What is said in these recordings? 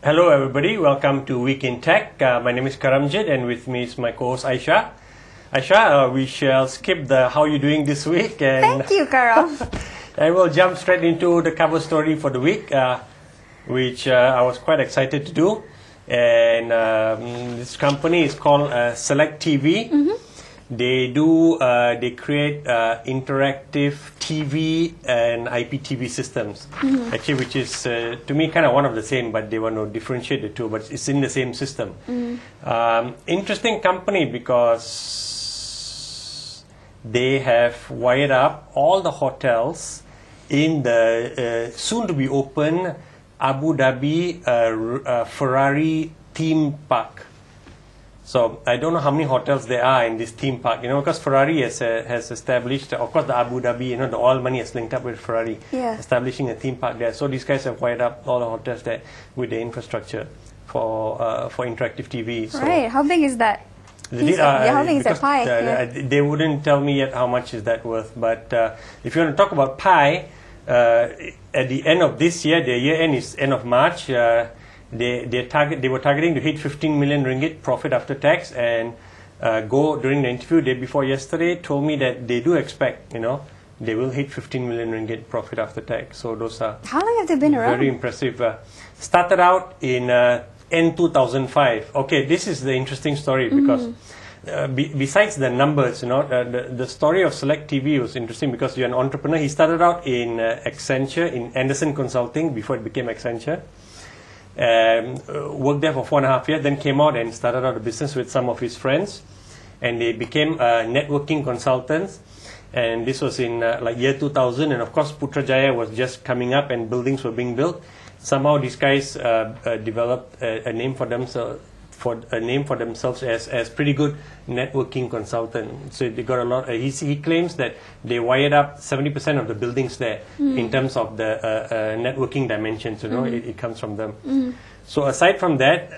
Hello everybody, welcome to Week in Tech. My name is Karamjit and with me is my co-host Aisha. Aisha, we shall skip the how you doing this week and Thank you, Karam. and we'll jump straight into the cover story for the week, which I was quite excited to do. And this company is called Select TV. They create interactive TV and IPTV systems, actually, which is to me kind of one of the same, but they want to differentiate the two, but it's in the same system. Interesting company because they have wired up all the hotels in the soon to be open Abu Dhabi Ferrari theme park. So I don't know how many hotels there are in this theme park, because Ferrari has established, of course, the Abu Dhabi, the oil money has linked up with Ferrari, establishing a theme park there. So these guys have wired up all the hotels there with the infrastructure for interactive TV. So right. How big is that? How big is that pie? They wouldn't tell me yet how much is that worth. But if you want to talk about pie, at the end of this year, their year end is end of March. They were targeting to hit 15 million ringgit profit after tax, and Go during the interview day before yesterday told me that they do expect they will hit 15 million ringgit profit after tax. So those are how long have they been around? Very impressive. Started out in end 2005. Okay, this is the interesting story because besides the numbers, the story of Select TV was interesting because you're an entrepreneur. He started out in Accenture, in Anderson Consulting before it became Accenture. Worked there for 4.5 years, then came out and started out a business with some of his friends, and they became networking consultants. And this was in year 2000, and of course Putrajaya was just coming up and buildings were being built. Somehow these guys developed a name for themselves. As pretty good networking consultant. So they got a lot. He claims that they wired up 70% of the buildings there in terms of the networking dimensions. It comes from them. So aside from that,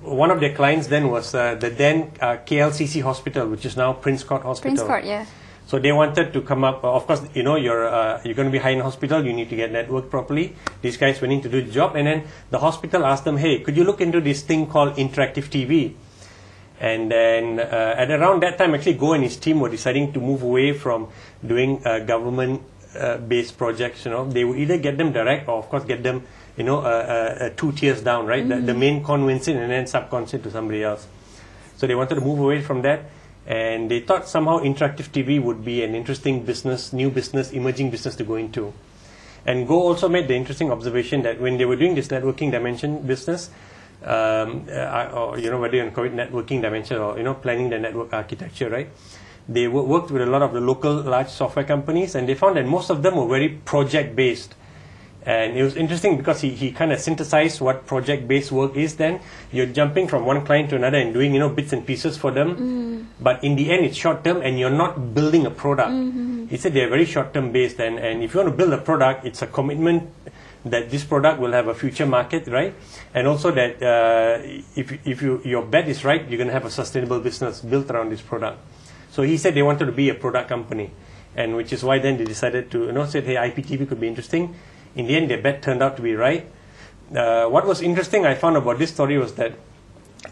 one of their clients then was the then KLCC Hospital, which is now Prince Court Hospital. Prince Court, yeah. So they wanted to come up. Of course, you're going to be high in hospital. You need to get networked properly. These guys went in to do the job, and then the hospital asked them, "Hey, could you look into this thing called interactive TV?" And then at around that time, actually, Go and his team were deciding to move away from doing government-based projects. They would either get them direct, or of course get them, 2 tiers down, right? The main con wins in, and then subcons to somebody else. So they wanted to move away from that. And they thought somehow interactive TV would be an interesting business, new business, emerging business to go into. And Go also made the interesting observation that when they were doing this networking dimension business, or whether you want to call it networking dimension or planning the network architecture, right? They worked with a lot of the local large software companies, and they found that most of them were very project based. And it was interesting because he kind of synthesized what project-based work is. Then you're jumping from one client to another and doing bits and pieces for them. But in the end, it's short-term and you're not building a product. He said they're very short-term based, and if you want to build a product, it's a commitment that this product will have a future market, right? And also that if your bet is right, you're going to have a sustainable business built around this product. So he said they wanted to be a product company, and which is why then they decided to said, hey, IPTV could be interesting. In the end, their bet turned out to be right. What was interesting I found about this story was that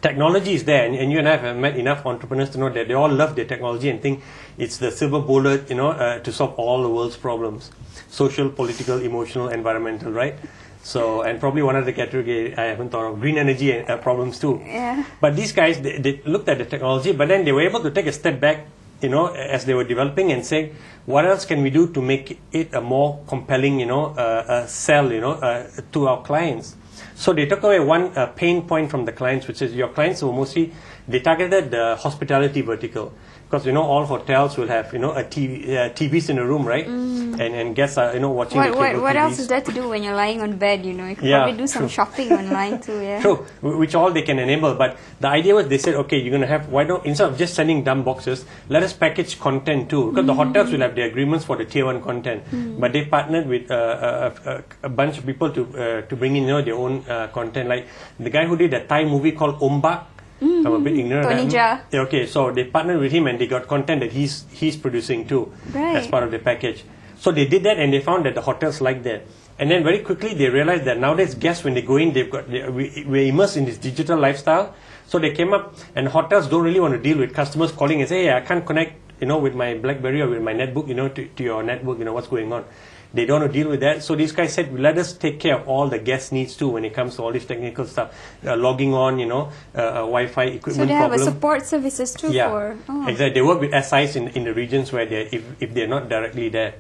technology is there, and you and I have met enough entrepreneurs to know that they all love their technology and think it's the silver bullet, to solve all the world's problems. Social, political, emotional, environmental, right? So, and probably one other category I haven't thought of, green energy problems too. Yeah. But these guys, they looked at the technology, but then they were able to take a step back, as they were developing and saying, what else can we do to make it a more compelling, sell, to our clients? So they took away one pain point from the clients, which is your clients were mostly, they targeted the hospitality vertical. Because, all hotels will have, TVs in a room, right? And guests are, watching the cable TVs. What else is there to do when you're lying on bed, You could probably do some shopping online too, yeah. True, which all they can enable. But the idea was, they said, okay, you're going to have, why don't, instead of just sending dumb boxes, let us package content too. Because the hotels will have their agreements for the tier 1 content. But they partnered with a bunch of people to bring in, their own content. Like the guy who did a Thai movie called Ombak. I'm a bit ignorant. Tonija. Okay, so they partnered with him and they got content that he's producing too, as part of the package. So they did that and they found that the hotels liked that. And then very quickly they realized that nowadays guests, when they go in, we're immersed in this digital lifestyle. So they came up, and hotels don't really want to deal with customers calling and say, hey, I can't connect, with my BlackBerry or with my netbook, to your network, what's going on. They don't want to deal with that. So these guys said, let us take care of all the guest needs too when it comes to all this technical stuff. Logging on, Wi-Fi equipment So they have problem. a support services too Yeah, for... exactly. They work with SIs in the regions where if they're not directly there.